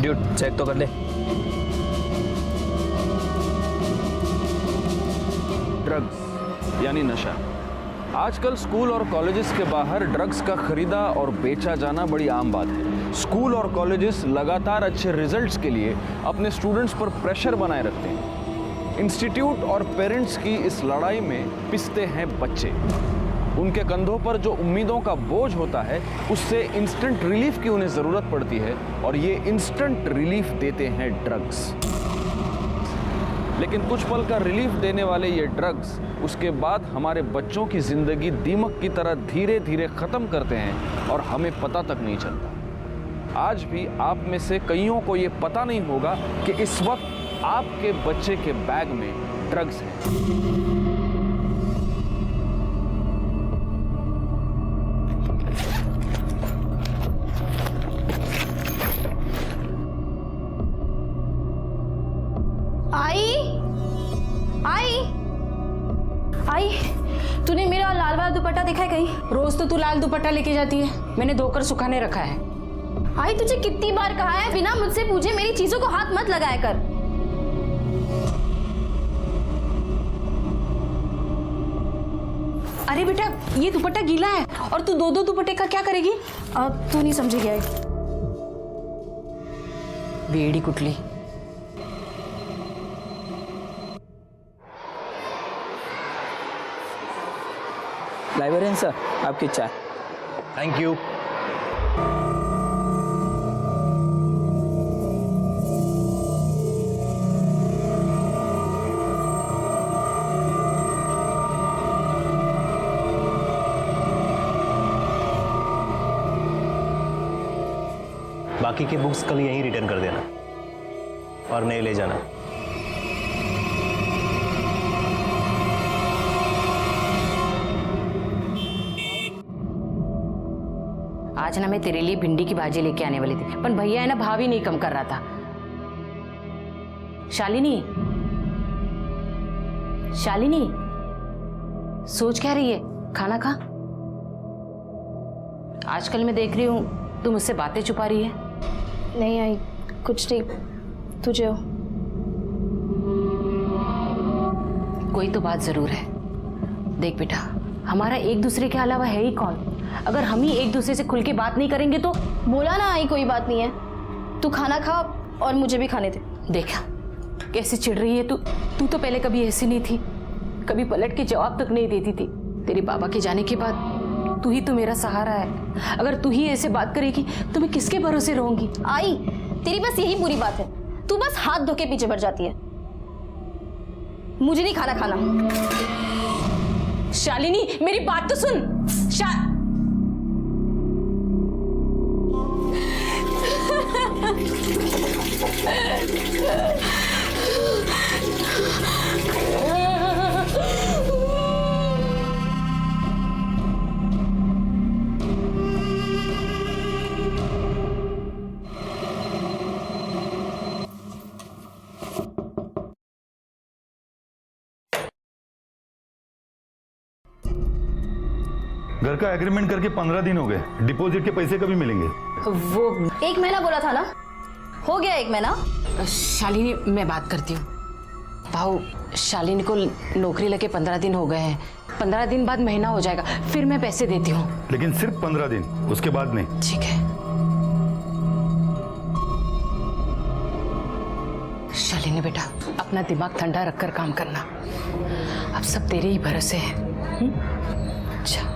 Dude check तो कर ले। ड्रग्स यानी नशा। आजकल स्कूल और कॉलेजेस के बाहर ड्रग्स का खरीदा और बेचा जाना बड़ी आम बात है। स्कूल और कॉलेजेस लगातार अच्छे रिजल्ट्स के लिए अपने स्टूडेंट्स पर प्रेशर बनाए रखते हैं। इंस्टीट्यूट और पेरेंट्स की इस लड़ाई में पिसते हैं बच्चे। उनके कंधों पर जो उम्मीदों का बोझ होता है उससे इंस्टेंट रिलीफ की उन्हें ज़रूरत पड़ती है, और ये इंस्टेंट रिलीफ देते हैं ड्रग्स। लेकिन कुछ पल का रिलीफ देने वाले ये ड्रग्स उसके बाद हमारे बच्चों की ज़िंदगी दीमक की तरह धीरे धीरे ख़त्म करते हैं और हमें पता तक नहीं चलता। आज भी आप में से कईयों को ये पता नहीं होगा कि इस वक्त आपके बच्चे के बैग में ड्रग्स है। आई, तूने मेरा लाल वाला दुपट्टा देखा है कहीं? रोज तो तू लाल दुपट्टा लेके जाती है, मैंने धोकर सुखाने रखा है। आई, तुझे कितनी बार कहा है बिना मुझसे पूछे मेरी चीजों को हाथ मत लगाया कर। अरे बेटा, ये दुपट्टा गीला है और तू दो दुपट्टे का क्या करेगी? तू नहीं समझेगी आई। वेड़ी कुटली। लाइब्रेरियन सर, आपकी चाय। Thank you. बाकी के बुक्स कल यहीं रिटर्न कर देना और नए ले जाना। आज ना मैं तेरे लिए भिंडी की भाजी लेके आने वाली थी, पर भैया है ना भाव ही नहीं कम कर रहा था। शालिनी, शालिनी, सोच क्या रही है? खाना खा। आजकल मैं देख रही हूँ तू मुझसे बातें छुपा रही है। नहीं आई, कुछ नहीं, तुझे हो। कोई तो बात जरूर है। देख बेटा, हमारा एक दूसरे के अलावा है ही कौन? अगर हम ही एक दूसरे से खुल के बात नहीं करेंगे तो। बोला ना आई, कोई बात नहीं है। तू खाना खा और मुझे भी खाने दे। देखा कैसे चिढ़ रही है तू। तू तो पहले कभी ऐसी नहीं थी, कभी पलट के जवाब तक नहीं देती थी। तेरे बाबा के जाने के बाद तू ही तो मेरा सहारा है। अगर तू ही ऐसे बात करेगी तो मैं किसके भरोसे रहूंगी? आई, तेरी बस यही पूरी बात है। तू बस हाथ धो के पीछे बढ़ जाती है। मुझे नहीं खाना खाना। शालिनी, मेरी बात तो सुन। घर का एग्रीमेंट करके 15 दिन हो गए, डिपॉजिट के पैसे कभी मिलेंगे? वो 1 महीना बोला था ना, हो गया 1 महीना। शालिनी, मैं बात करती हूँ। भाऊ, शालिनी को नौकरी लगे 15 दिन हो गए हैं। 15 दिन बाद महीना हो जाएगा, फिर मैं पैसे देती हूँ। लेकिन सिर्फ 15 दिन, उसके बाद नहीं। ठीक है। शालिनी बेटा, अपना दिमाग ठंडा रखकर काम करना। अब सब तेरे ही भरोसे हैं। अच्छा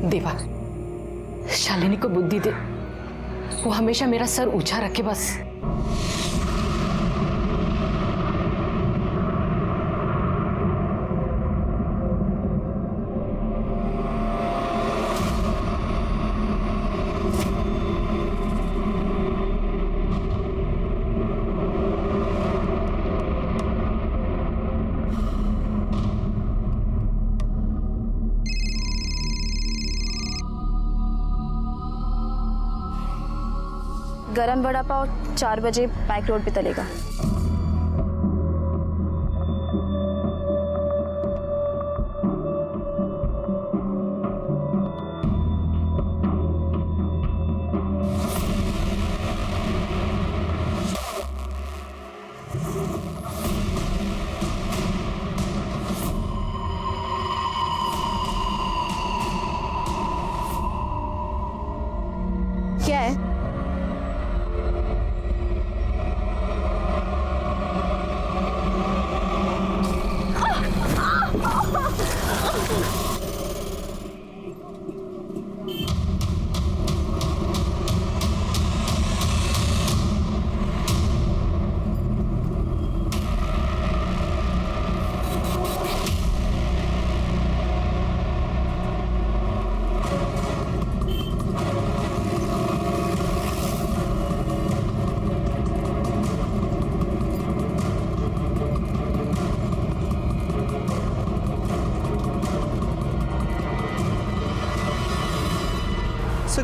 देवा, शालिनी को बुद्धि दे। वो हमेशा मेरा सर ऊंचा रखे बस। गरम वड़ा पाव 4 बजे पैक रोड पे तलेगा।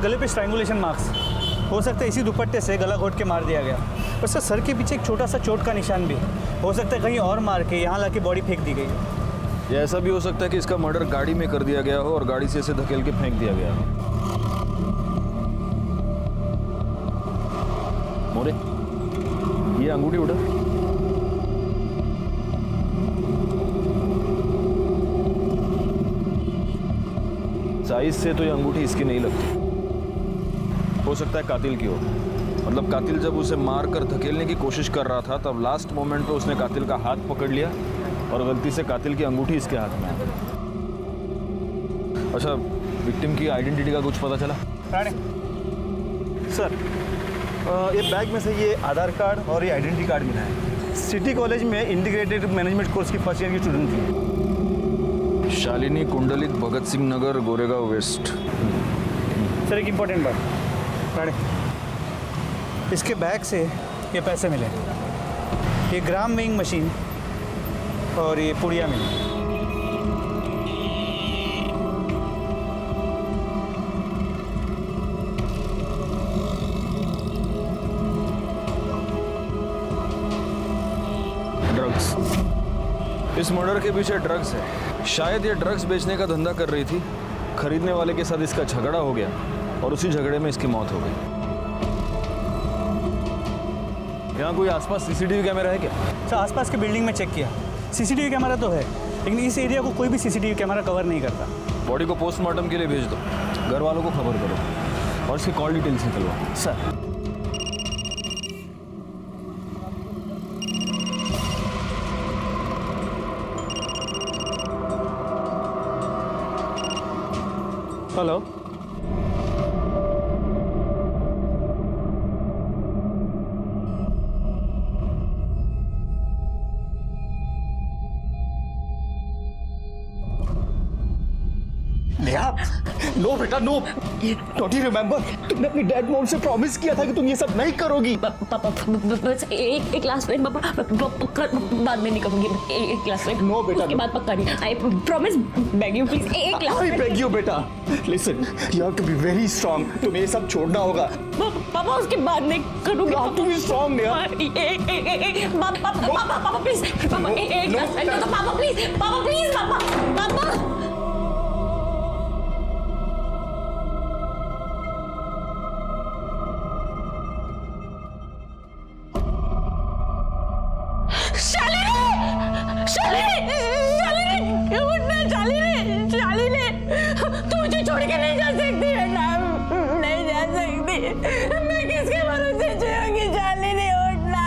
गले पे स्ट्रैंगुलेशन मार्क्स, हो सकता है इसी दुपट्टे से गला घोट के मार दिया गया। और सर के पीछे एक छोटा सा चोट का निशान भी है, हो सकता है कहीं और मार के यहाँ लाके बॉडी फेंक दी गई है। या ऐसा भी हो सकता है कि इसका मर्डर गाड़ी में कर दिया गया हो और गाड़ी से इसे धकेल के फेंक दिया गया हो। मोरे, ये अंगूठी उठा। साइज से तो ये अंगूठी इसकी नहीं लगती। हो सकता है कातिल की हो। मतलब कातिल जब उसे मार कर धकेलने की कोशिश कर रहा था तब लास्ट मोमेंट पे उसने कातिल का हाथ पकड़ लिया और गलती से कातिल की अंगूठी इसके हाथ में आ गई। अच्छा, विक्टिम की आइडेंटिटी का कुछ पता चला? राणे सर, ये बैग में से ये आधार कार्ड और ये आइडेंटिटी कार्ड मिला है। सिटी कॉलेज में इंटीग्रेटेड मैनेजमेंट कोर्स की फर्स्ट ईयर की स्टूडेंट थी। शालिनी कुंडलित, भगत सिंह नगर, गोरेगांव वेस्ट। सर एक इम्पोर्टेंट बात, राणे, इसके बैग से ये पैसे मिले, ये ग्राम वेइंग मशीन और ये पुड़िया मिली। ड्रग्स। इस मर्डर के पीछे ड्रग्स है। शायद ये ड्रग्स बेचने का धंधा कर रही थी, खरीदने वाले के साथ इसका झगड़ा हो गया और उसी झगड़े में इसकी मौत हो गई। यहाँ कोई आसपास सीसीटीवी कैमरा है क्या? सर आसपास के बिल्डिंग में चेक किया, सीसीटीवी कैमरा तो है, लेकिन इस एरिया को कोई भी सीसीटीवी कैमरा कवर नहीं करता। बॉडी को पोस्टमार्टम के लिए भेज दो, घर वालों को खबर करो और इसकी कॉल डिटेल्स निकलवाओ। सर हेलो, नो बेटा नो, डोंट यू रिमेम्बर, तुमने अपनी डैड मॉम से प्रॉमिस किया था कि तुम ये सब नहीं करोगी। पापा बस एक क्लास में बाद में नहीं करूंगी, एक क्लास में। नो बेटा, उसके बाद पक्का नहीं। I promise, beg you please, एक क्लास आई बेग यू बेटा, listen, you have to be very strong, तुम्हें ये सब छोड़ना होगा। पापा उसके बाद नहीं करूंगी। You have to be strong, Neha. पापा प्लीज, पापा एक क्लास में तो पापा प्लीज, पापा। तू मुझे छोड़ के नहीं जा सकती है ना, नहीं जा सकती। मैं किसके भरोसे जिऊंगी? शालिनी उठना,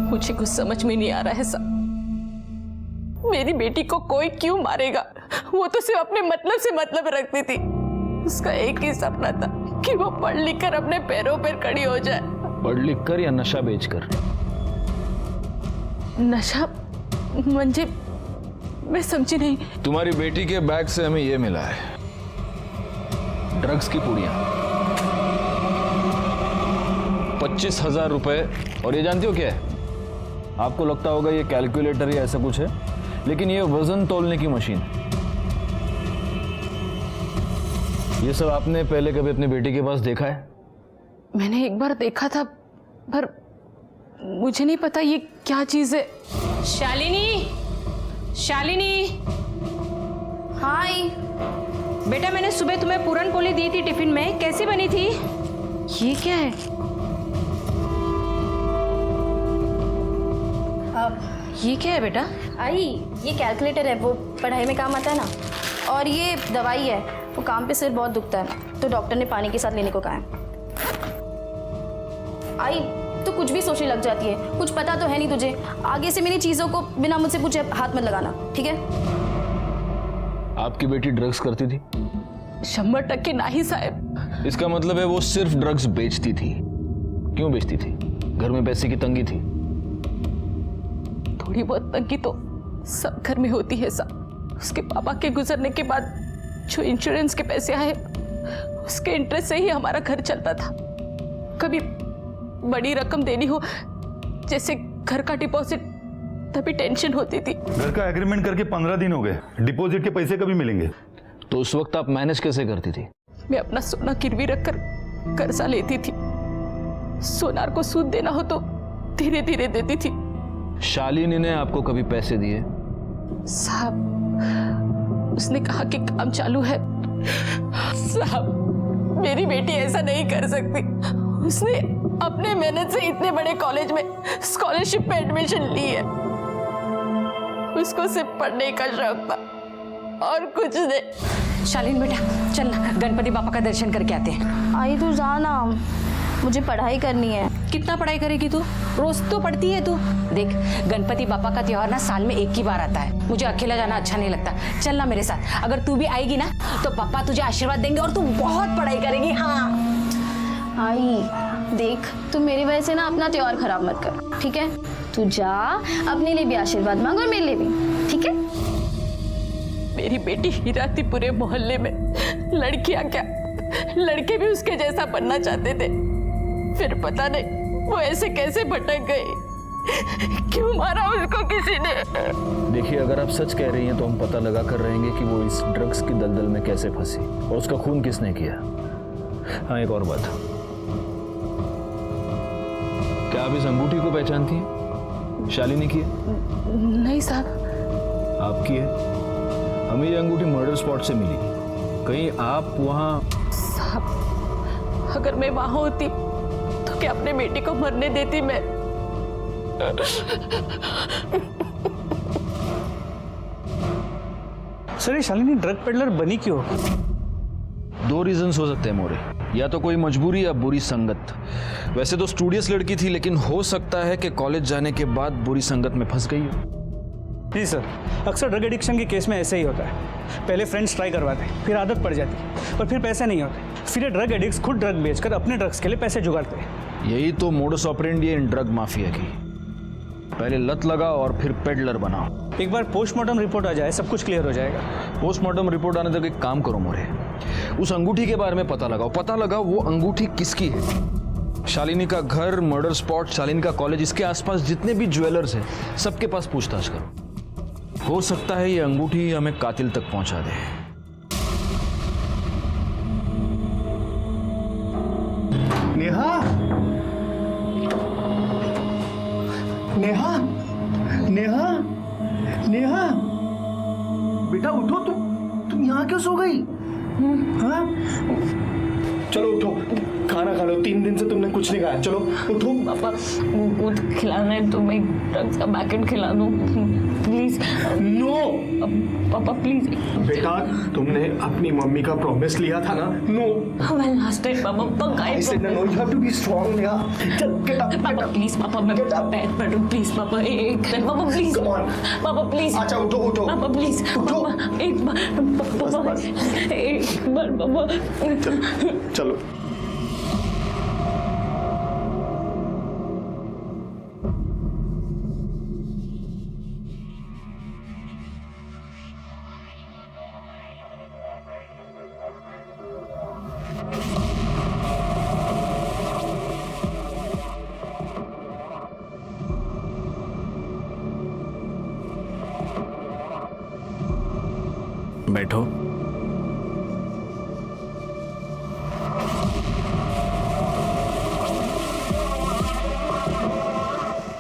मुझे कुछ समझ में नहीं आ रहा है सब। मेरी बेटी को कोई क्यों मारेगा? वो तो सिर्फ अपने मतलब से मतलब रखती थी। उसका एक ही सपना था कि वो पढ़ लिख कर अपने पैरों पर खड़ी हो जाए। पढ़ लिख कर या नशा बेचकर? नशा म्हणजे मैं समझी नहीं। तुम्हारी बेटी के बैग से हमें ये मिला है, ड्रग्स की पुड़िया, 25,000 रुपए। और ये जानती हो क्या है? आपको लगता होगा ये कैलकुलेटर या ऐसा कुछ है, लेकिन ये वजन तोलने की मशीन। ये सब आपने पहले कभी अपनी बेटी के पास देखा है? मैंने एक बार देखा था, पर मुझे नहीं पता ये क्या चीज है। शालिनी, शालिनी। हाय बेटा, मैंने सुबह तुम्हें पूरन पोली दी थी टिफिन में, कैसी बनी थी? ये क्या है? ये क्या है बेटा? आई, ये कैलकुलेटर है, वो पढ़ाई में काम आता है ना। और ये दवाई है, वो काम पे सिर बहुत दुखता है तो डॉक्टर ने पानी के साथ लेने को कहा है। आई, तो कुछ भी सोचने लग जाती है, कुछ पता तो है नहीं तुझे। आगे से मेरी चीजों को बिना मुझसे पूछे हाथ मत लगाना, ठीक है? आपकी बेटी ड्रग्स करती थी? 100% नहीं साहब। इसका मतलब है वो सिर्फ ड्रग्स बेचती थी। क्यों बेचती थी? घर में पैसे की तंगी थी? थोड़ी बहुत तंगी तो सब घर में होती है साहब। उसके पापा के गुजरने के बाद जो इंश्योरेंस के पैसे आए, उसके इंटरेस्ट से ही हमारा घर चलता था। कभी बड़ी रकम देनी हो, जैसे घर का डिपॉजिट, तभी टेंशन होती थी। घर का एग्रीमेंट करके 15 दिन हो गए, डिपॉजिट के पैसे कभी मिलेंगे? तो उस वक्त आप मैनेज कैसे करती थी? मैं अपना सोना गिरवी रखकर कर्जा लेती थी। सोनार को सूद देना हो तो धीरे धीरे देती थी। शालिनी ने आपको कभी पैसे दिए? साहब, उसने कहा कि काम चालू है। साहब, मेरी बेटी ऐसा नहीं कर सकती। उसने अपने मेहनत से इतने बड़े कॉलेज में स्कॉलरशिप पे एडमिशन ली है। उसको सिर्फ पढ़ने का शौक था और कुछ नहीं। शालीन बेटा, चल ना गणपति बापा का दर्शन करके आते हैं। आई तू जा ना, मुझे पढ़ाई करनी है। कितना पढ़ाई करेगी तू? रोज तो पढ़ती है तू। देख, गणपति बापा का त्योहार ना साल में एक ही बार आता है। मुझे अकेला जाना अच्छा नहीं लगता। चल ना मेरे साथ। अगर तू भी आएगी ना तो पापा तुझे आशीर्वाद देंगे और तू बहुत पढ़ाई करेगी। हाँ आई देख, तू मेरी वजह से ना अपना त्योहार खराब मत कर, ठीक है? तू जा, अपने लिए भी आशीर्वाद मांग और मेरे लिए भी, ठीक है? मेरी बेटी हीरा थी। पूरे मोहल्ले में लड़कियां क्या, लड़के भी उसके जैसा बनना चाहते थे। फिर पता नहीं वो ऐसे कैसे भटक गई। क्यों मारा उसको किसी ने? देखिए, अगर आप सच कह रही हैं तो हम पता लगा कर रहेंगे कि वो इस ड्रग्स की दलदल में कैसे फंसी और उसका खून किसने किया। हाँ, एक और बात, क्या आप इस अंगूठी को पहचानती हैं? शालिनी की है? नहीं साहब। आपकी है। हमें ये अंगूठी मर्डर स्पॉट से मिली। कहीं आप वहाँ? साहब, अगर मैं वहां होती तो क्या अपने बेटी को मरने देती मैं? सर, ये शालिनी ड्रग पेडलर बनी क्यों? दो रीजंस हो सकते हैं मोरे, या तो कोई मजबूरी या बुरी संगत। वैसे तो स्टूडियस लड़की थी, लेकिन हो सकता है कि कॉलेज जाने के बाद बुरी संगत में फंस गई हो। जी सर, अक्सर ड्रग एडिक्शन के केस में ऐसे ही होता है। पहले फ्रेंड्स ट्राई करवाते, फिर आदत पड़ जाती और फिर पैसे नहीं होते। फिर ये ड्रग एडिक्ट्स खुद ड्रग बेचकर अपने ड्रग्स के लिए पैसे जुगाड़ते हैं। यही तो मोडस ऑपरेंडी है इन ड्रग माफिया की। पहले लत लगा और फिर पेडलर बनाओ। एक बार पोस्टमार्टम रिपोर्ट आ जाए, सब कुछ क्लियर हो जाएगा। पोस्टमार्टम रिपोर्ट आने तक एक काम करो मोरे, उस अंगूठी के बारे में पता लगाओ। पता लगाओ वो अंगूठी किसकी है। शालिनी का घर, मर्डर स्पॉट, शालिनी का कॉलेज, इसके आसपास जितने भी ज्वेलर्स हैं सबके पास पूछताछ करो। हो सकता है ये अंगूठी हमें कातिल तक पहुंचा दे। नेहा, नेहा, नेहा, नेहा, बेटा उठो। तुम यहाँ क्यों सो गई? हाँ, चलो उठो, खाना खा लो। 3 दिन से तुमने कुछ नहीं खाया। चलो उठो। पापा, वो खिलाना है तो मैं ड्रग्स का पैकेट खिला दूं प्लीज। नो पापा प्लीज। बेटा, तुमने अपनी मम्मी का प्रॉमिस लिया था ना। नो, मैं लास्ट टाइम पापा I said no, you have to be strong, Neha. चल, get up, पापा प्लीज, पापा मैं पैर पड़ूं प्लीज। पापा एक पापा प्लीज। Come on. पापा प्लीज। अच्छा उठो। पापा प्लीज। उठो। पापा एक बार, पापा एक बार पापा। चलो। बैठो।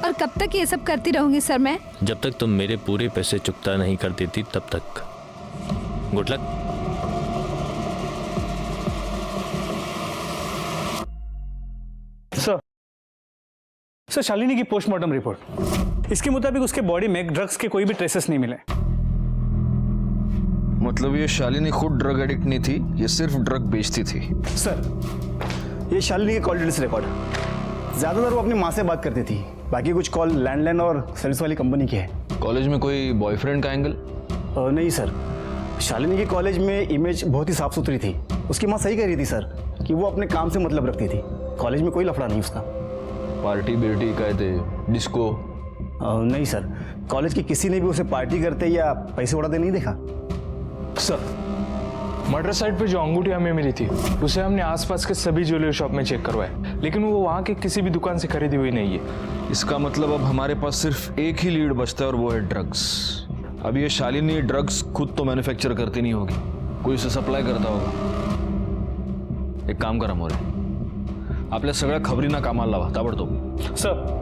और कब तक ये सब करती रहूंगी सर मैं? जब तक तुम मेरे पूरे पैसे चुकता नहीं कर देती तब तक। Good luck. सर, शालिनी की पोस्टमार्टम रिपोर्ट, इसके मुताबिक उसके बॉडी में ड्रग्स के कोई भी ट्रेसेस नहीं मिले। मतलब ये शालिनी खुद ड्रग एडिक्ट नहीं थी, ये सिर्फ ड्रग बेचती थी। सर, ये शालिनी के कॉल डिटेल्स रिकॉर्ड। ज़्यादातर वो अपनी माँ से बात करती थी, बाकी कुछ कॉल लैंडलाइन और सेल्स वाली कंपनी की है। कॉलेज में कोई बॉयफ्रेंड का एंगल? नहीं सर, शालिनी की कॉलेज में इमेज बहुत ही साफ सुथरी थी। उसकी माँ सही कह रही थी सर कि वो अपने काम से मतलब रखती थी। कॉलेज में कोई लफड़ा नहीं उसका। पार्टी बिर्टी कहते, डिस्को? नहीं सर, कॉलेज के किसी ने भी उसे पार्टी करते या पैसे उड़ाते नहीं देखा। सर, मर्डर साइट पे जो अंगूठी हमें मिली थी उसे हमने आसपास के सभी ज्वेलरी शॉप में चेक करवाया, लेकिन वो वहाँ के किसी भी दुकान से खरीदी हुई नहीं है। इसका मतलब अब हमारे पास सिर्फ एक ही लीड बचता है और वो है ड्रग्स। अब ये शालिनी ड्रग्स खुद तो मैन्युफैक्चर करती नहीं होगी, कोई उसे सप्लाई करता होगा। एक काम करा मोरे, आपल्या सगळ्या खबरींना कामाला लावा ताबडतोब। सर,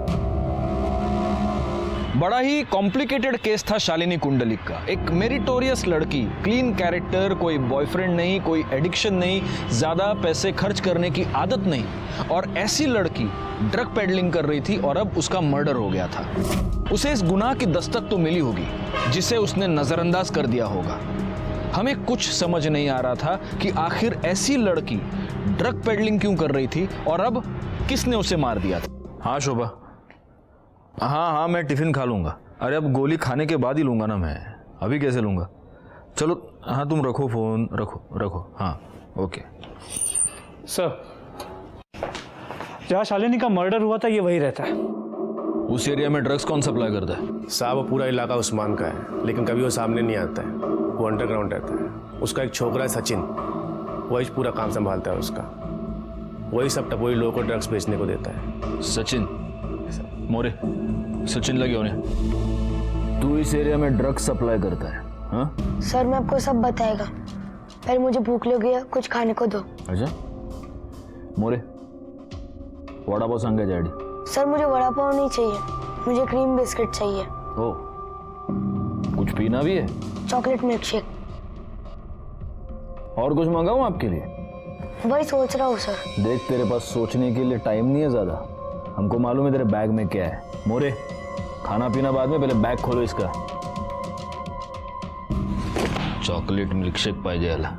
बड़ा ही कॉम्प्लिकेटेड केस था शालिनी कुंडलिक का। एक मेरिटोरियस लड़की, क्लीन कैरेक्टर, कोई बॉयफ्रेंड नहीं, कोई एडिक्शन नहीं, ज्यादा पैसे खर्च करने की आदत नहीं, और ऐसी लड़की ड्रग पेडलिंग कर रही थी और अब उसका मर्डर हो गया था। उसे इस गुनाह की दस्तक तो मिली होगी जिसे उसने नजरअंदाज कर दिया होगा। हमें कुछ समझ नहीं आ रहा था कि आखिर ऐसी लड़की ड्रग पेडलिंग क्यों कर रही थी और अब किसने उसे मार दिया था। हाँ शोभा, हाँ, मैं टिफिन खा लूंगा। अरे अब गोली खाने के बाद ही लूंगा ना, मैं अभी कैसे लूंगा। चलो हाँ, तुम रखो फोन, रखो। हाँ ओके। सर, जहाँ शालिनी का मर्डर हुआ था ये वही रहता है। उस एरिया में ड्रग्स कौन सप्लाई करता है? साहब, वो पूरा इलाका उस्मान का है, लेकिन कभी वो सामने नहीं आता है, वो अंडरग्राउंड रहता है। उसका एक छोकरा है सचिन, वही पूरा काम संभालता है उसका। वही सब टपोरी लोगों को ड्रग्स बेचने को देता है। सचिन मोरे, सचिन लगे होने। तू इस एरिया में ड्रग्स सप्लाई करता है? हाँ सर, मैं आपको सब बताएगा, पहले मुझे भूख लगी है, कुछ खाने को दो। अच्छा मोरे, वड़ा पाव सांगे डैडी। सर, मुझे वड़ा पाव नहीं चाहिए, मुझे क्रीम बिस्किट चाहिए। ओ, कुछ पीना भी है? Chocolate milk shake. और कुछ मंगाऊं आपके लिए? वही सोच रहा हूँ सर। देख, तेरे पास सोचने के लिए टाइम नहीं है ज्यादा। हमको मालूम है तेरे बैग में क्या है। मोरे, खाना पीना बाद में, पहले बैग खोलो इसका। चॉकलेट मिल्क शेक पाहिजे याला।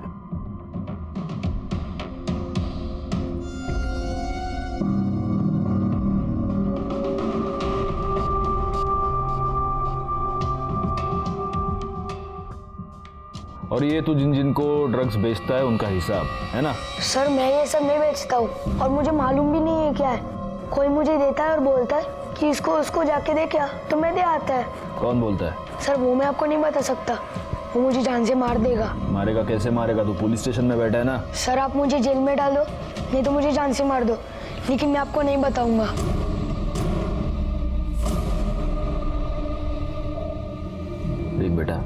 और ये तू जिन जिनको ड्रग्स बेचता है उनका हिसाब है ना? सर, मैं ये सब नहीं बेचता हूँ और मुझे मालूम भी नहीं है क्या है। कोई मुझे देता है और बोलता है कि इसको उसको जाके दे, क्या तो मैं दे आता है। कौन बोलता है? सर, वो मैं आपको नहीं बता सकता, वो मुझे जान से मार देगा। मारेगा? कैसे मारेगा? तू पुलिस स्टेशन में बैठा है ना। सर, आप मुझे जेल में डालो, नहीं तो मुझे जान से मार दो, लेकिन मैं आपको नहीं बताऊंगा। देख बेटा,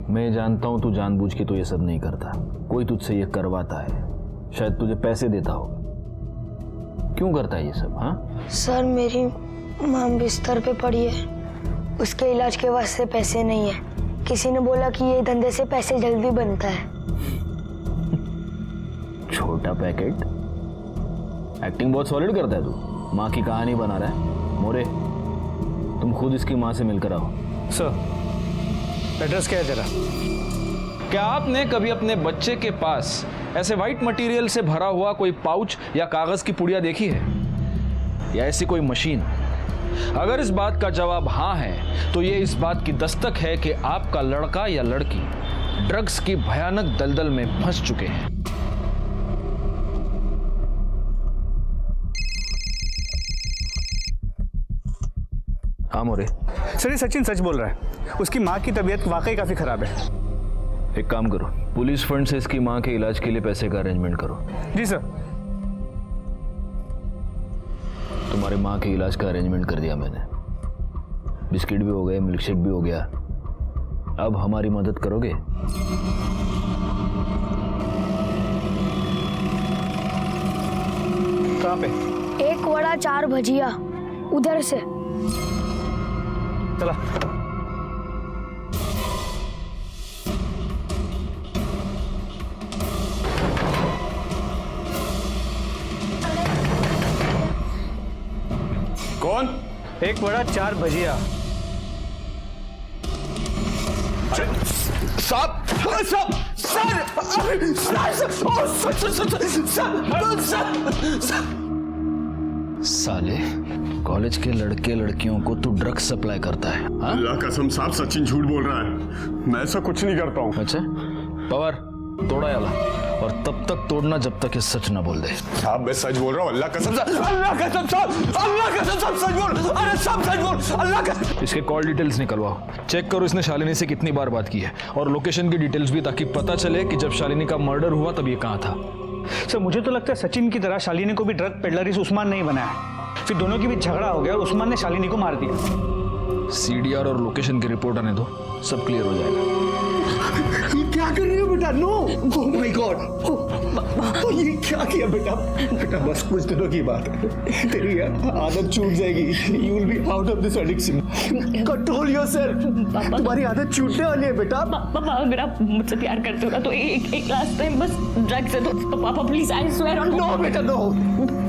मैं जानता हूं तू जानबूझ के तो ये सब नहीं करता, कोई तुझसे ये करवाता है, शायद तुझे पैसे देता होगा। क्यों करता है ये सब? हाँ सर, मेरी माँ बिस्तर पे पड़ी है, उसके इलाज के वास्ते पैसे नहीं है। किसी ने बोला कि ये धंधे से पैसे जल्दी बनता है। छोटा पैकेट, एक्टिंग बहुत सॉलिड करता है तू, माँ की कहानी बना रहा है। मोरे, तुम खुद इसकी माँ से मिलकर आओ। सर, एड्रेस क्या है तेरा? क्या आपने कभी अपने बच्चे के पास ऐसे व्हाइट मटेरियल से भरा हुआ कोई पाउच या कागज की पुड़िया देखी है, या ऐसी कोई मशीन? अगर इस बात का जवाब हाँ है तो ये इस बात की दस्तक है कि आपका लड़का या लड़की ड्रग्स की भयानक दलदल में फंस चुके हैं। हाँ मोरे। सर, ये सचिन सच बोल रहा है, उसकी माँ की तबीयत वाकई काफी खराब है। एक काम करो, पुलिस फंड से इसकी माँ के इलाज के लिए पैसे का अरेंजमेंट करो। जी सर। तुम्हारे माँ के इलाज का अरेंजमेंट कर दिया मैंने, बिस्किट भी हो गए, मिल्क शेक भी हो गया। अब हमारी मदद करोगे? कहाँ पे? 1 वड़ा 4 भजिया, उधर से। चला। कौन? 1 वड़ा 4 भजिया। साले, कॉलेज के लड़के लड़कियों को तू ड्रग्स सप्लाई करता है? हाँ? अल्लाह कसम साहब, सचिन झूठ बोल रहा है, मैं ऐसा कुछ नहीं करता हूँ। अच्छा, पवार तोड़ा याला और तब तक तोड़ना जब तक ये सच ना बोल दे। साहब मैं सच बोल रहा हूँ, अल्लाह कसम साहब, अल्लाह कसम साहब, अल्लाह कसम साहब सच बोल, अरे सब सच बोल, अल्लाह कसम। इसके कॉल डिटेल्स निकलवाओ, चेक करो इसने शालिनी से कितनी बार बात की है, और लोकेशन की डिटेल्स भी, ताकि पता चले कि जब शालिनी का मर्डर हुआ तब ये कहाँ था। सर मुझे तो लगता है सचिन की तरह शालिनी को भी ड्रग पेडलर इस उस्मान नहीं बनाया, फिर दोनों के बीच झगड़ा हो गया और उस्मान ने शालिनी को मार दिया। सीडीआर और लोकेशन की रिपोर्ट आने दो, सब क्लियर हो जाएगा। ये क्या कर रही हो बेटा? नो, ओह माय गॉड, ये क्या किया बेटा? बेटा बस कुछ दिनों की बात है, तेरी आदत छूट जाएगी, you will be out of this addiction, control yourself. तुम्हारी आदत छूटने वाली है बेटा। पापा अगर आप मुझसे प्यार करते हो ना तो एक लास्ट टाइम बस ड्रग से तो पापा please, I swear on. No बेटा नो,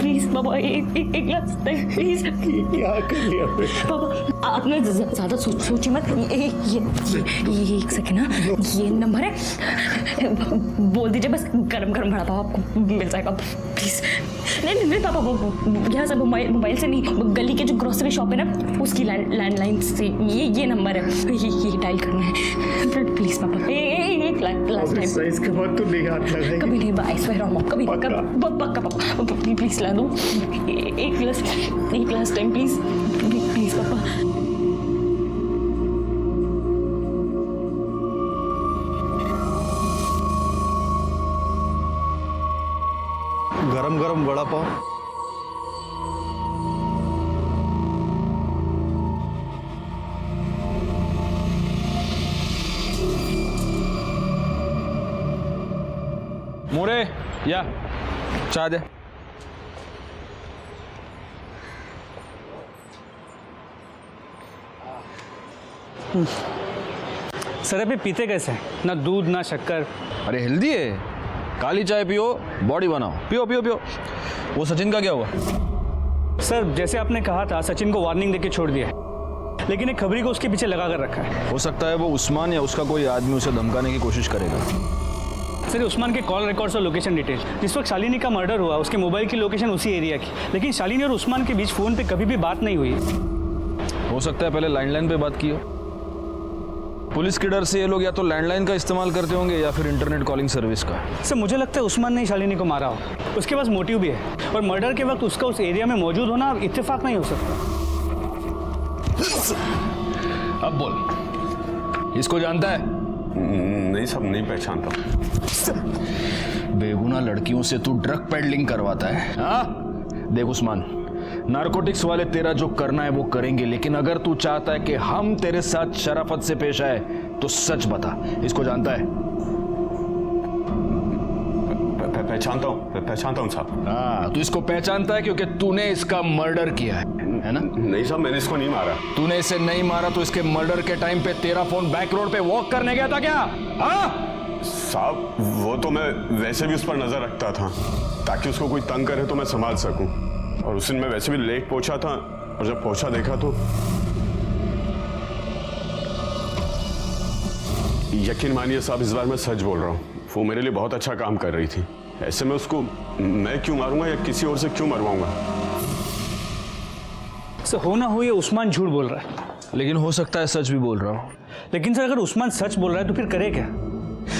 प्लीज पापा एक लास्ट टाइम प्लीज। क्या कर लिया बेटा? पापा आपने ज्यादा सोची मत, ये एक सेकंड ना, ये नंबर है, बोल दीजिए बस, गरम गरम बड़ा पाव आपको मिल जाएगा प्लीज। नहीं पापा वो यहाँ से मोबाइल से नहीं, गली के जो ग्रोसरी शॉप है ना उसकी लैंडलाइन से ये नंबर है, ये डायल करना है प्लीज पापा। एक लास्ट टाइम इसके बाद तो नहीं हाथ लगाएगी कभी नहीं, आई स्वेयर ऑन कभी पक्का पापा प्लीज ला दो एक लास्ट टाइम प्लीज प्लीज पापा। गरम गरम वड़ा पाव। मोरे या चाय दे। सर अभी पीते कैसे हैं? ना दूध ना शक्कर। अरे हेल्दी है, काली चाय पियो, बॉडी बनाओ, पियो पियो पियो। वो सचिन का क्या हुआ? सर जैसे आपने कहा था सचिन को वार्निंग देके छोड़ दिया, लेकिन एक खबरी को उसके पीछे लगा कर रखा है। हो सकता है वो उस्मान या उसका कोई आदमी उसे धमकाने की कोशिश करेगा। सर उस्मान के कॉल रिकॉर्ड्स और लोकेशन डिटेल, जिस वक्त शालिनी का मर्डर हुआ उसके मोबाइल की लोकेशन उसी एरिया की, लेकिन शालिनी और उस्मान के बीच फोन पे कभी भी बात नहीं हुई। हो सकता है पहले लैंडलाइन पे बात की हो। पुलिस के डर से ये लोग या तो लैंडलाइन का इस्तेमाल करते होंगे या फिर इंटरनेट कॉलिंग सर्विस का। सर मुझे लगता है उस्मान ने शालिनी को मारा हो, उसके पास मोटिव भी है, और मर्डर के वक्त उसका उस एरिया में मौजूद होना इत्तेफाक नहीं हो सकता। अब बोल, इसको जानता है? नहीं सब नहीं पहचानता। बेगुनाह लड़कियों से तू ड्रग पेडलिंग करवाता है? हाँ देख उस्मान, नारकोटिक्स वाले तेरा जो करना है वो करेंगे, लेकिन अगर तू चाहता है कि हम तेरे साथ शराफत से पेश आए तो सच बता, इसको जानता है? पहचानता हूँ साहब। हाँ तू इसको पहचानता है क्योंकि तूने इसका मर्डर किया है ना? नहीं साहब मैंने इसको नहीं मारा। तूने इसे नहीं मारा तो इसके मर्डर के टाइम पे तेरा फोन बैक रोड पे वॉक करने गया था क्या? हाँ साहब वो तो मैं वैसे भी उस पर नजर रखता था ताकि उसको कोई तंग करे तो मैं संभाल सकूं, और उस दिन मैं वैसे भी लेट पहुंचा था, और जब पहुंचा देखा तो यकीन मानिए साहब इस बार मैं सच बोल रहा हूँ, वो मेरे लिए बहुत अच्छा काम कर रही थी। ऐसे में उसको मैं क्यों मारूंगा या किसी और से क्यों मरवाऊंगा? सर हो ना हो ये उस्मान झूठ बोल रहा है, लेकिन हो सकता है सच भी बोल रहा हूँ। लेकिन सर अगर उस्मान सच बोल रहा है तो फिर करे क्या?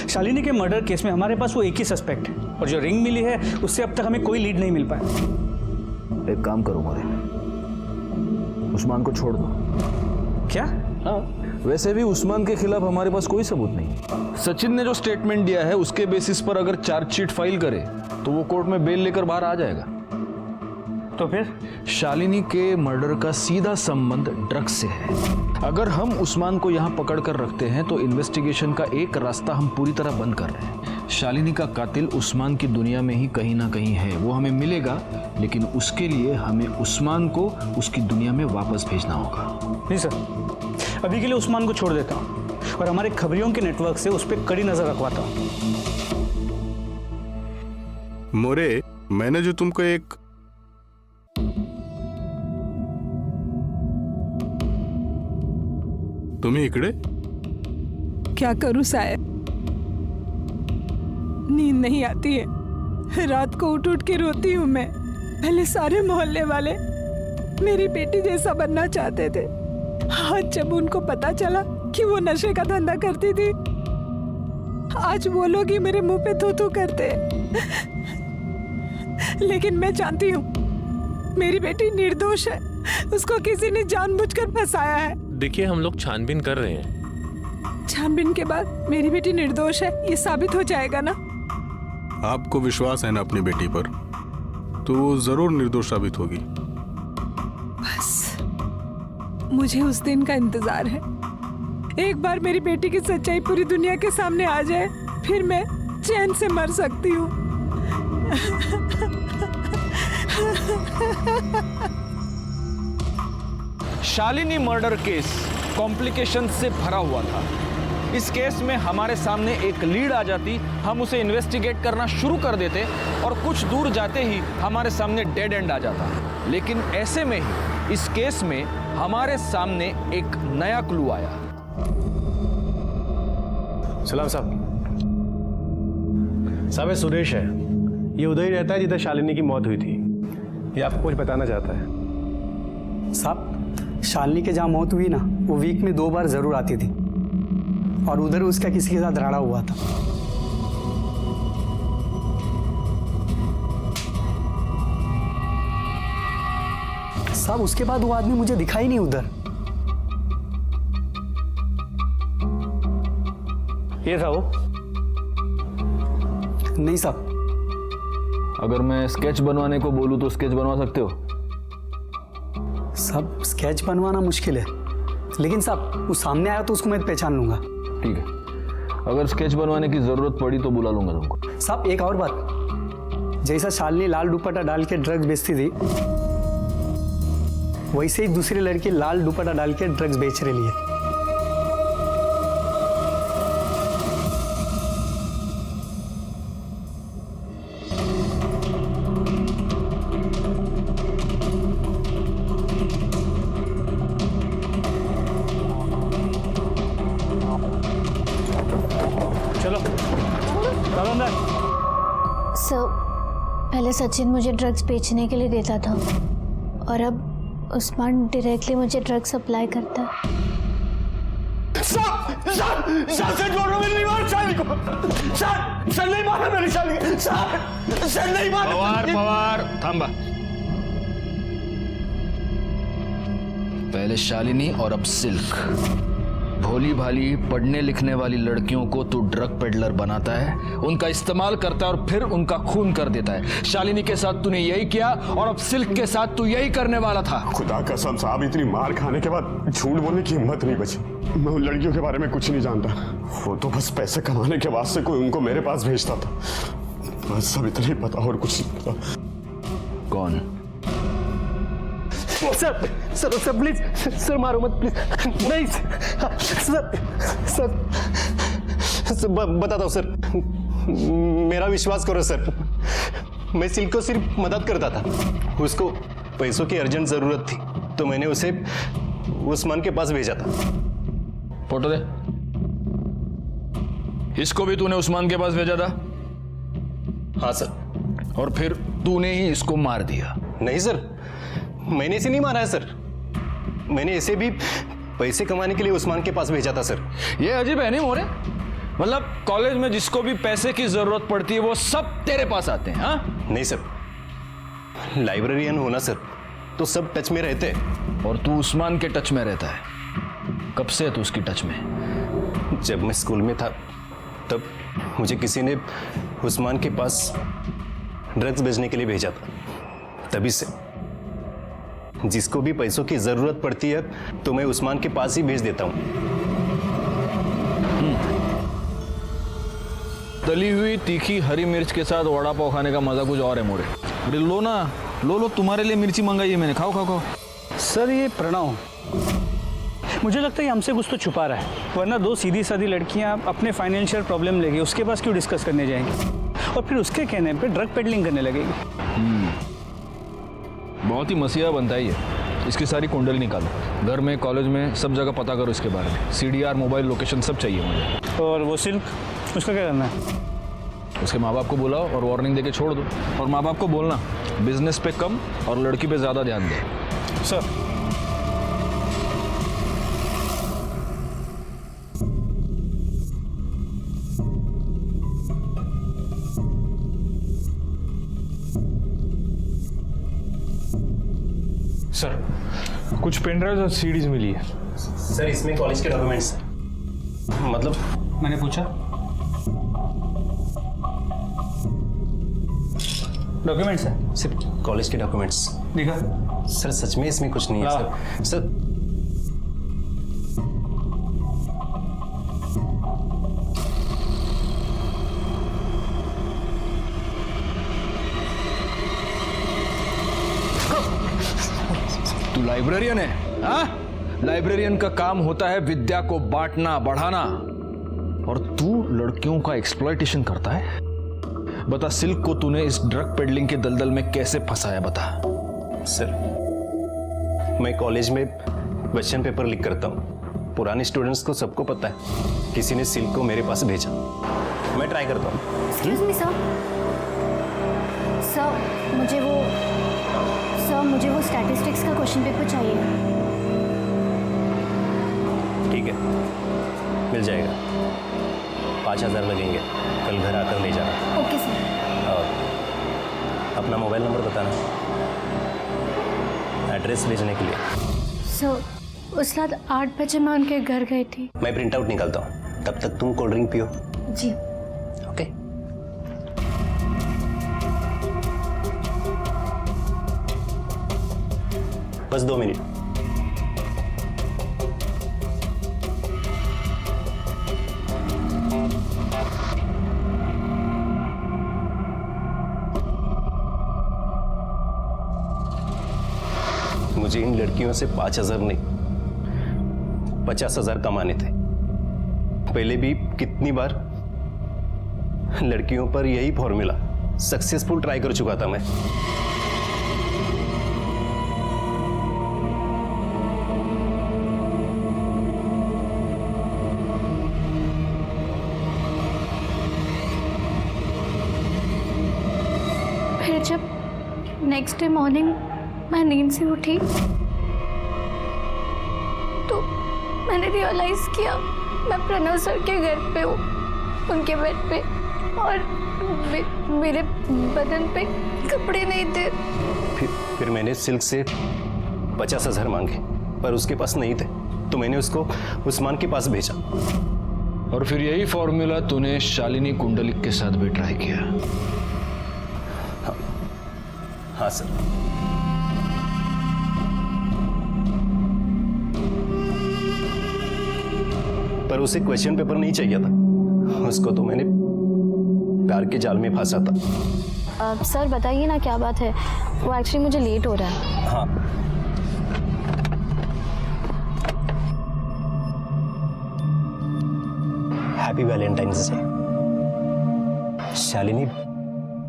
शालिनी के मर्डर केस में हमारे पास वो एक ही सस्पेक्ट है, और जो रिंग मिली है उससे अब तक हमें कोई लीड नहीं मिल पाया। एक काम करो मोरे, उस्मान को छोड़ दो। क्या? हाँ वैसे भी उस्मान के खिलाफ हमारे पास कोई सबूत नहीं। सचिन ने जो स्टेटमेंट दिया है उसके बेसिस पर अगर चार्जशीट फाइल करे तो वो कोर्ट में बेल लेकर बाहर आ जाएगा। तो फिर शालिनी के मर्डर का सीधा संबंध ड्रग्स से है। अगर हम उस्मान को यहाँ पकड़ कर रखते हैं तो इन्वेस्टिगेशन का एक रास्ता हम पूरी तरह बंद कर रहे हैं। शालिनी का कातिल उस्मान की दुनिया में ही कहीं ना कहीं है, वो हमें मिलेगा, लेकिन उसके लिए हमें उस्मान को उसकी दुनिया में वापस भेजना होगा। जी सर, अभी के लिए उस्मान को छोड़ देता हूँ और हमारे खबरियों के नेटवर्क से उस पर कड़ी नजर रखवाता हूँ। मोरे, मैंने जो तुमको एक तुम्हें इकड़े क्या करूं साहब, नींद नहीं आती है, रात को उठ उठ के रोती हूँ मैं। पहले सारे मोहल्ले वाले मेरी बेटी जैसा बनना चाहते थे, आज जब उनको पता चला कि वो नशे का धंधा करती थी आज वो लोग ही मेरे मुंह पे थू करते, लेकिन मैं जानती हूँ मेरी बेटी निर्दोष है, उसको किसी ने जानबूझकर फंसाया है। देखिए हम लोग छानबीन कर रहे हैं। छानबीन के बाद मेरी बेटी निर्दोष है ये साबित हो जाएगा ना? आपको विश्वास है ना अपनी बेटी पर, तो वो जरूर निर्दोष साबित होगी। बस मुझे उस दिन का इंतजार है। एक बार मेरी बेटी की सच्चाई पूरी दुनिया के सामने आ जाए, फिर मैं चैन से मर सकती हूँ। शालिनी मर्डर केस कॉम्प्लिकेशन से भरा हुआ था। इस केस में हमारे सामने एक लीड आ जाती, हम उसे इन्वेस्टिगेट करना शुरू कर देते और कुछ दूर जाते ही हमारे सामने डेड एंड आ जाता। लेकिन ऐसे में ही इस केस में हमारे सामने एक नया क्लू आया। सलाम साहब। साहब ये सुरेश है, ये उधर ही रहता है जिधर शालिनी की मौत हुई थी। ये आपको कुछ बताना चाहता है। साहब शालिनी के जहाँ मौत हुई ना, वो वीक में 2 बार जरूर आती थी और उधर उसका किसी के साथ राड़ा हुआ था। साहब उसके बाद वो आदमी मुझे दिखा ही नहीं उधर। ये था वो? नहीं साहब। अगर मैं स्केच बनवाने को बोलूं तो स्केच बनवा सकते हो? साहब स्केच बनवाना मुश्किल है, लेकिन साहब वो सामने आया तो उसको मैं पहचान लूंगा। ठीक है, अगर स्केच बनवाने की जरूरत पड़ी तो बुला लूंगा तुमको। साहब एक और बात, जैसा शालिनी लाल दुपट्टा डाल के ड्रग्स बेचती थी, वैसे ही दूसरी लड़की लाल दुपट्टा डाल के ड्रग्स बेच रही है। सर पहले सचिन मुझे ड्रग्स बेचने के लिए देता था और अब उस्मान डायरेक्टली मुझे ड्रग्स सप्लाई करता है। सर जोड़ रहा मेरी मार शालिनी को। सर नहीं मारा मेरी शालिनी। सर नहीं मारा। पवार थांबा। पहले शालिनी और अब सिल्क। भोली भाली पढ़ने लिखने वाली लड़कियों को तू ड्रग पेडलर बनाता है, उनका इस्तेमाल करता है और फिर उनका खून कर देता है। शालिनी के साथ तूने यही किया और अब सिल्क के साथ तू यही करने वाला था। खुदा कसम साहब, इतनी मार खाने के बाद झूठ बोलने की हिम्मत नहीं बची। मैं उन लड़कियों के बारे में कुछ नहीं जानता, वो तो बस पैसे कमाने के वास्ते कोई उनको मेरे पास भेजता था। बस सब इतना ही पता और कुछ नहीं पता। कौन? Sir sir sir please sir मारो मत प्लीज। नहीं सर बताता हूँ सर, मेरा विश्वास करो सर। मैं सिल्क को सिर्फ मदद करता था, उसको पैसों की अर्जेंट जरूरत थी तो मैंने उसे उस्मान के पास भेजा था। फोटो दे। इसको भी तूने उस्मान के पास भेजा था? हाँ सर। और फिर तूने ही इसको मार दिया? नहीं सर, मैंने इसे नहीं मारा है सर। मैंने इसे भी पैसे कमाने के लिए उस्मान के पास भेजा था सर। ये अजीब है नहीं मोरे? मतलब कॉलेज में जिसको भी पैसे की जरूरत पड़ती है वो सब तेरे पास आते हैं? हाँ नहीं सर, लाइब्रेरियन होना सर तो सब टच में रहते हैं। और तू उस्मान के टच में रहता है? कब से है तू उसकी टच में? जब मैं स्कूल में था तब मुझे किसी ने उस्मान के पास ड्रग्स बेचने के लिए भेजा था। तभी से जिसको भी पैसों की जरूरत पड़ती है तो मैं उस्मान के पास ही भेज देता हूं। तली हुई तीखी हरी मिर्च के साथ वड़ा पाव खाने का मजा कुछ और है मोरे। अरे लो ना, लो तुम्हारे लिए मिर्ची मंगाई है मैंने, खाओ खाओ खाओ। सर ये प्रणव, मुझे लगता है हमसे कुछ तो छुपा रहा है, वरना 2 सीधी सादी लड़कियां अपने फाइनेंशियल प्रॉब्लम लेके उसके पास क्यों डिस्कस करने जाएंगी और फिर उसके कहने पे ड्रग पेडलिंग करने लगेगी। बहुत ही मसीहा बनता है ये। इसकी सारी कुंडली निकालो, घर में कॉलेज में सब जगह पता करो इसके बारे में। CDR मोबाइल लोकेशन सब चाहिए मुझे। और वो सिल्क, उसका क्या करना है? उसके माँ बाप को बुलाओ और वार्निंग देके छोड़ दो, और माँ बाप को बोलना बिजनेस पे कम और लड़की पे ज्यादा ध्यान दे। सर सर कुछ पेन ड्राइव और सीडीज मिली है। सर इसमें कॉलेज के डॉक्यूमेंट्स हैं। मतलब मैंने पूछा डॉक्यूमेंट्स है? सिर्फ कॉलेज के डॉक्यूमेंट्स। दिखा। सर सच में इसमें कुछ नहीं है सर। तू लाइब्रेरियन है? हाँ, लाइब्रेरियन का काम होता है विद्या को बांटना बढ़ाना, और तू लड़कियों का एक्सप्लॉयटेशन करता है। बता, सिल्क को तूने इस ड्रग पेडलिंग के दलदल में कैसे फंसाया, बता। सर मैं कॉलेज में क्वेश्चन पेपर लीक करता हूँ। पुराने स्टूडेंट्स को सबको पता है किसी ने सिल्क को मेरे पास भेजा। मैं ट्राई करता हूँ। एक्सक्यूज मी सर, मुझे वो स्टैटिस्टिक्स का क्वेश्चन पेपर चाहिए। ठीक है, मिल जाएगा। 5,000 लगेंगे, कल घर आकर ले जाना। Okay sir. और अपना मोबाइल नंबर बताना, एड्रेस भेजने के लिए। सर उस रात 8 बजे मैं उनके घर गई थी। मैं प्रिंट आउट निकालता हूँ, तब तक तुम कोल्ड ड्रिंक पियो। जी ओके। बस 2 मिनट। मुझे इन लड़कियों से 5,000 नहीं 50,000 कमाने थे। पहले भी कितनी बार लड़कियों पर यही फॉर्मूला सक्सेसफुल ट्राई कर चुका था मैं। फिर जब नेक्स्ट डे मॉर्निंग मैं नींद से उठी तो मैंने रियलाइज किया मैं प्रणव सर के घर पे हूँ, उनके बेड पे, और मेरे बदन पे कपड़े नहीं थे। फिर मैंने सिल्क से 50,000 मांगे, पर उसके पास नहीं थे, तो मैंने उसको उस्मान के पास भेजा। और फिर यही फॉर्मूला तूने शालिनी कुंडलिक के साथ भी ट्राई किया? हाँ सर। पर उसे क्वेश्चन पेपर नहीं चाहिए था, उसको तो मैंने प्यार के जाल में फंसा था। सर बताइए ना क्या बात है, वो एक्चुअली मुझे लेट हो रहा है। हाँ, हैप्पी वैलेंटाइंस डे। शालिनी,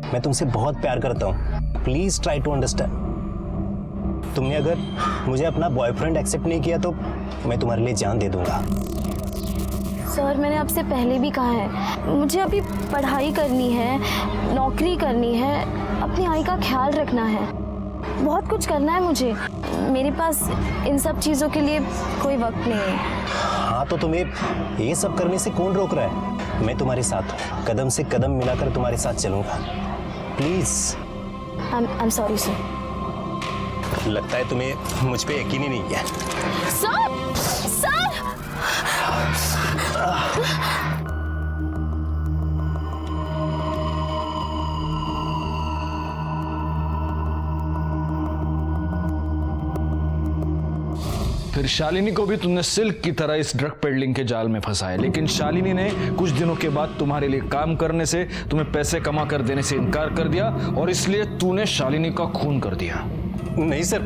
मैं तुमसे बहुत प्यार करता हूँ, प्लीज ट्राई टू अंडरस्टैंड। तुमने अगर मुझे अपना बॉयफ्रेंड एक्सेप्ट नहीं किया तो मैं तुम्हारे लिए जान दे दूंगा। सर मैंने आपसे पहले भी कहा है, मुझे अभी पढ़ाई करनी है, नौकरी करनी है, अपनी आई का ख्याल रखना है, बहुत कुछ करना है मुझे। मेरे पास इन सब चीज़ों के लिए कोई वक्त नहीं है। हाँ, तो तुम्हें ये सब करने से कौन रोक रहा है? मैं तुम्हारे साथ हूँ, कदम से कदम मिलाकर तुम्हारे साथ चलूंगा। Please. I am sorry sir. लगता है तुम्हें मुझ पे यकीन ही नहीं है। सर सर फिर शालिनी को भी तुमने सिल्क की तरह इस ड्रग पेडलिंग के जाल में फंसाया, लेकिन शालिनी ने कुछ दिनों के बाद तुम्हारे लिए काम करने से, तुम्हें पैसे कमा कर देने से इनकार कर दिया, और इसलिए तूने शालिनी का खून कर दिया। नहीं सर,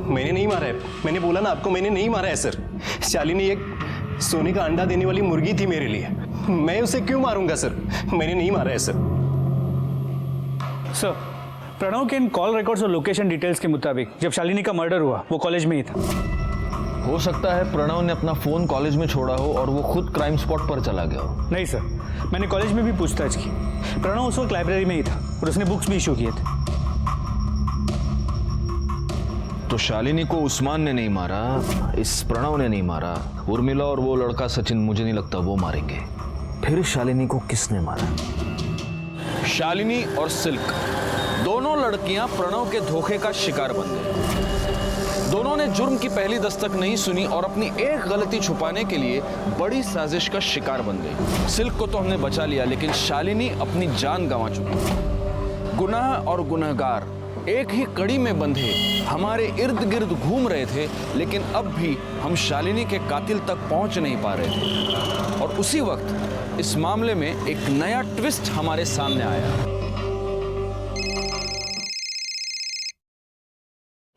मैंने नहीं मारा है। मैंने बोला ना आपको, मैंने नहीं मारा है सर। शालिनी एक सोने का अंडा देने वाली मुर्गी थी मेरे लिए, मैं उसे क्यों मारूंगा सर? मैंने नहीं मारा है सर। सर, प्रणव के इन कॉल रिकॉर्ड्स और लोकेशन डिटेल्स के मुताबिक जब शालिनी का मर्डर हुआ वो कॉलेज में ही था। हो सकता है प्रणव ने अपना फोन कॉलेज में छोड़ा हो और वो खुद क्राइम स्पॉट पर चला गया हो। नहीं सर, मैंने कॉलेज में भी पूछताछ की, प्रणव उस वक्त लाइब्रेरी में ही था और उसने बुक्स भी इशू किए थे। तो शालिनी को उस्मान ने नहीं मारा, इस प्रणव ने नहीं मारा, उर्मिला और वो लड़का सचिन मुझे नहीं लगता वो मारेंगे। फिर शालिनी को किसने मारा? शालिनी और सिल्क दोनों लड़कियां प्रणव के धोखे का शिकार बन गई। दोनों ने जुर्म की पहली दस्तक नहीं सुनी और अपनी एक गलती छुपाने के लिए बड़ी साजिश का शिकार बन गई। सिल्क को तो हमने बचा लिया, लेकिन शालिनी अपनी जान गंवा चुकी। गुनाह और गुनहगार एक ही कड़ी में बंधे हमारे इर्द गिर्द घूम रहे थे, लेकिन अब भी हम शालिनी के कातिल तक पहुंच नहीं पा रहे थे। और उसी वक्त इस मामले में एक नया ट्विस्ट हमारे सामने आया।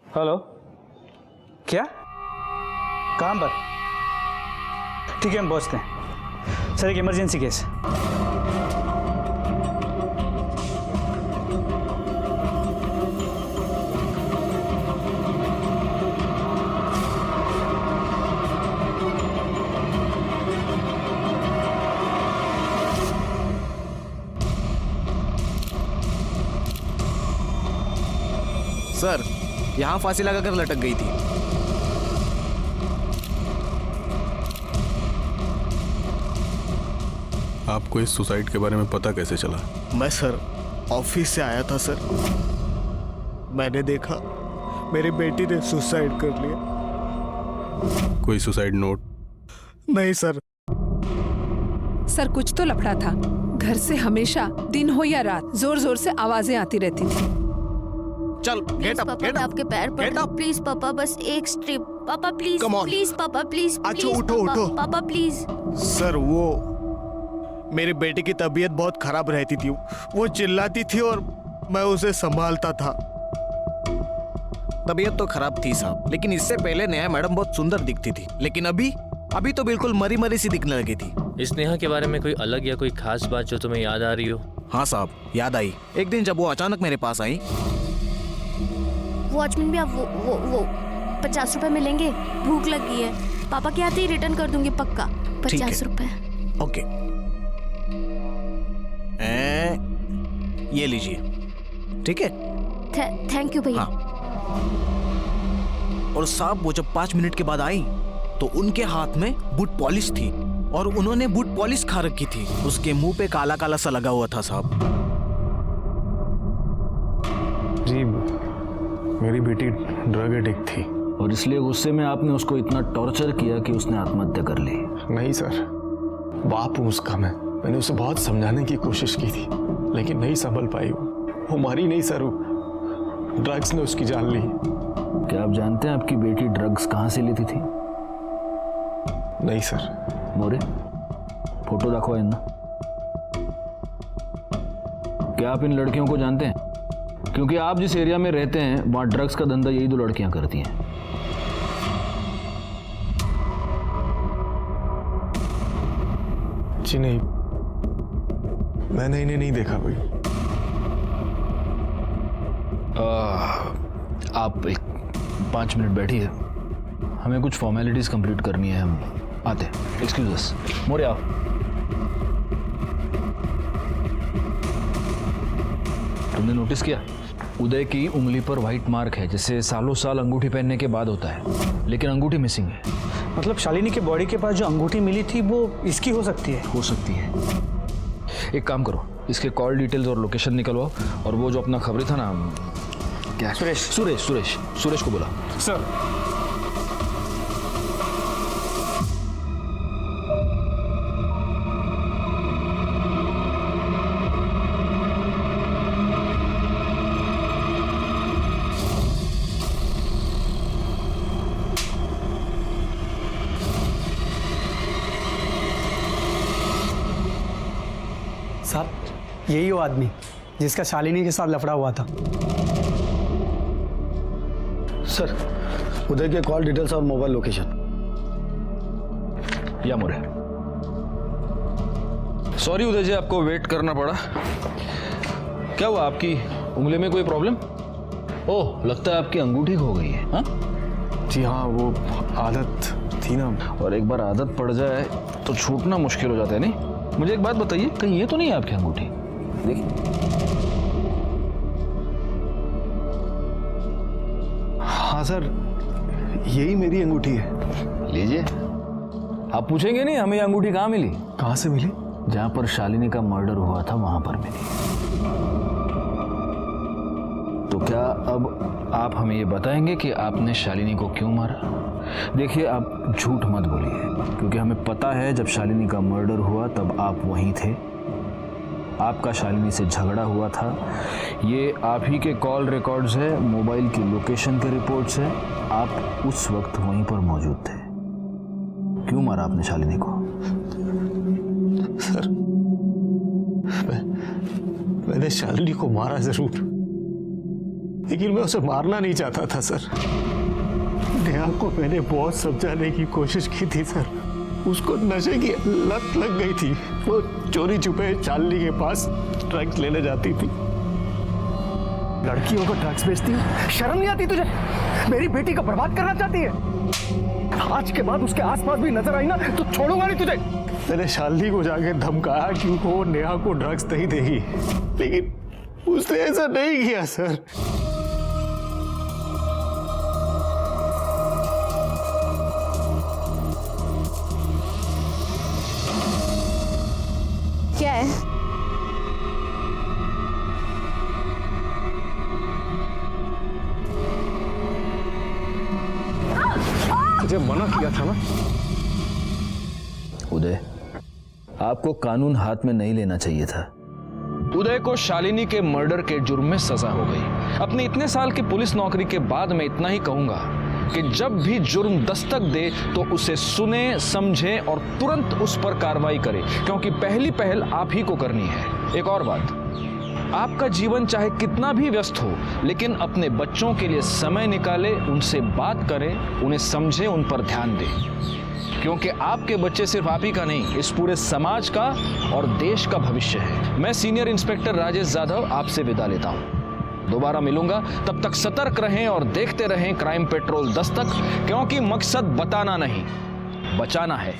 हेलो, क्या? कहाँ पर? ठीक है, हम पहुँचते हैं। सर, एक इमरजेंसी केस है। सर, यहाँ फांसी लगाकर लटक गई थी। आपको इस सुसाइड के बारे में पता कैसे चला? मैं सर ऑफिस से आया था सर, मैंने देखा मेरी बेटी ने सुसाइड कर लिया। कोई सुसाइड नोट? नहीं सर। सर, कुछ तो लफड़ा था। घर से हमेशा दिन हो या रात जोर जोर से आवाजें आती रहती थी। चल, गेट अप, पापा, मैं आपके पैर पड़ता हूं, प्लीज पापा, बस एक स्ट्रिप पापा, प्लीज प्लीज पापा, प्लीज अच्छा, उठो उठो पापा प्लीज। सर, वो मेरी बेटी की तबीयत बहुत खराब रहती थी, वो चिल्लाती थी और मैं उसे संभालता था। तबीयत तो खराब थी साहब, लेकिन इससे पहले नेहा मैडम बहुत सुंदर दिखती थी, लेकिन अभी तो बिल्कुल मरी मरी सी दिखने लगी थी। इस नेहा के बारे में कोई अलग या कोई खास बात जो तुम्हें याद आ रही हो? हाँ साहब, याद आई। एक दिन जब वो अचानक मेरे पास आई। वॉचमैन भी, आप वो 50 रुपए मिलेंगे, भूख लगी है। पापा के आते ही रिटर्न कर दूंगी पक्का। 50 रुपए। ओके, ये लीजिए। ठीक है, थैंक यू भैया। और साहब, वो जब 5 मिनट के बाद आई तो उनके हाथ में बूट पॉलिश थी और उन्होंने बूट पॉलिश खा रखी थी। उसके मुंह पे काला काला सा लगा हुआ था साहब। जी, मेरी बेटी ड्रग एडिक्ट थी और इसलिए गुस्से में आपने उसको इतना टॉर्चर किया कि उसने आत्महत्या कर ली। नहीं सर, बाप हूँ उसका। मैंने उसे बहुत समझाने की कोशिश की थी, लेकिन नहीं संभल पाई। वो मारी नहीं सर, ड्रग्स ने उसकी जान ली। क्या आप जानते हैं आपकी बेटी ड्रग्स कहाँ से लेती थी? नहीं सर। मोरे, फोटो दाखवा इन्ना। क्या आप इन लड़कियों को जानते हैं? क्योंकि आप जिस एरिया में रहते हैं वहां ड्रग्स का धंधा यही 2 लड़कियां करती हैं। जी नहीं, मैंने इन्हें नहीं देखा भाई। आप एक 5 मिनट बैठिए, हमें कुछ फॉर्मेलिटीज कंप्लीट करनी है, हम आते हैं। एक्सक्यूज अस। मोरे आओ। तुमने नोटिस किया उदय की उंगली पर व्हाइट मार्क है, जैसे सालों साल अंगूठी पहनने के बाद होता है, लेकिन अंगूठी मिसिंग है। मतलब शालिनी के बॉडी के पास जो अंगूठी मिली थी वो इसकी हो सकती है? हो सकती है। एक काम करो, इसके कॉल डिटेल्स और लोकेशन निकलवाओ, और वो जो अपना खबरी था ना, क्या, सुरेश को बुला। सर, साहब, यही वो आदमी जिसका शालिनी के साथ लफड़ा हुआ था। सर, उदय के कॉल डिटेल्स और मोबाइल लोकेशन। या मोरे। सॉरी उदय जी, आपको वेट करना पड़ा। क्या हुआ, आपकी उंगली में कोई प्रॉब्लम? ओह, लगता है आपकी अंगूठी खो गई है। हाँ जी हाँ, वो आदत थी ना, और एक बार आदत पड़ जाए तो छूटना मुश्किल हो जाता है। नहीं, मुझे एक बात बताइए, कहीं ये तो नहीं है आपकी अंगूठी? देखिए। हाँ सर, यही मेरी अंगूठी है। लीजिए। आप पूछेंगे नहीं हमें ये अंगूठी कहाँ मिली? कहाँ से मिली? जहाँ पर शालिनी का मर्डर हुआ था वहां पर मिली। तो क्या अब आप हमें ये बताएंगे कि आपने शालिनी को क्यों मारा? देखिए, आप झूठ मत बोलिए, क्योंकि हमें पता है जब शालिनी का मर्डर हुआ तब आप वहीं थे। आपका शालिनी से झगड़ा हुआ था, ये आप ही के कॉल रिकॉर्ड्स है, मोबाइल की लोकेशन के रिपोर्ट्स है, आप उस वक्त वहीं पर मौजूद थे। क्यों मारा आपने शालिनी को? सर, मैंने शालिनी को मारा जरूर, लेकिन मैं उसे मारना नहीं चाहता था सर। नेहा को मैंने बहुत समझाने की कोशिश की थी सर, उसको नशे की लत लग गई थी। वो चोरी छुपे शालिनी के पास ड्रग्स लेने जाती थी। लड़कियों को ड्रग्स बेचती है, शर्म नहीं आती तुझे? मेरी बेटी को बर्बाद करना चाहती है? आज के बाद उसके आसपास भी नजर आई ना तो छोड़ूंगा नहीं तुझे। मैंने शालिनी को जाके धमकाया कि वो नेहा को ड्रग्स नहीं देगी, लेकिन उसने ऐसा नहीं किया सर। क्या है? तुझे मना किया था ना। उदय, आपको कानून हाथ में नहीं लेना चाहिए था। उदय को शालिनी के मर्डर के जुर्म में सजा हो गई। अपने इतने साल की पुलिस नौकरी के बाद मैं इतना ही कहूंगा कि जब भी जुर्म दस्तक दे तो उसे सुने, समझे और तुरंत उस पर कार्रवाई करे, क्योंकि पहली पहल आप ही को करनी है। एक और बात, आपका जीवन चाहे कितना भी व्यस्त हो, लेकिन अपने बच्चों के लिए समय निकाले, उनसे बात करें, उन्हें समझे, उन पर ध्यान दें, क्योंकि आपके बच्चे सिर्फ आप ही का नहीं, इस पूरे समाज का और देश का भविष्य है। मैं सीनियर इंस्पेक्टर राजेश यादव आपसे विदा लेता हूं। दोबारा मिलूंगा, तब तक सतर्क रहें और देखते रहें क्राइम पेट्रोल दस्तक, क्योंकि मकसद बताना नहीं, बचाना है।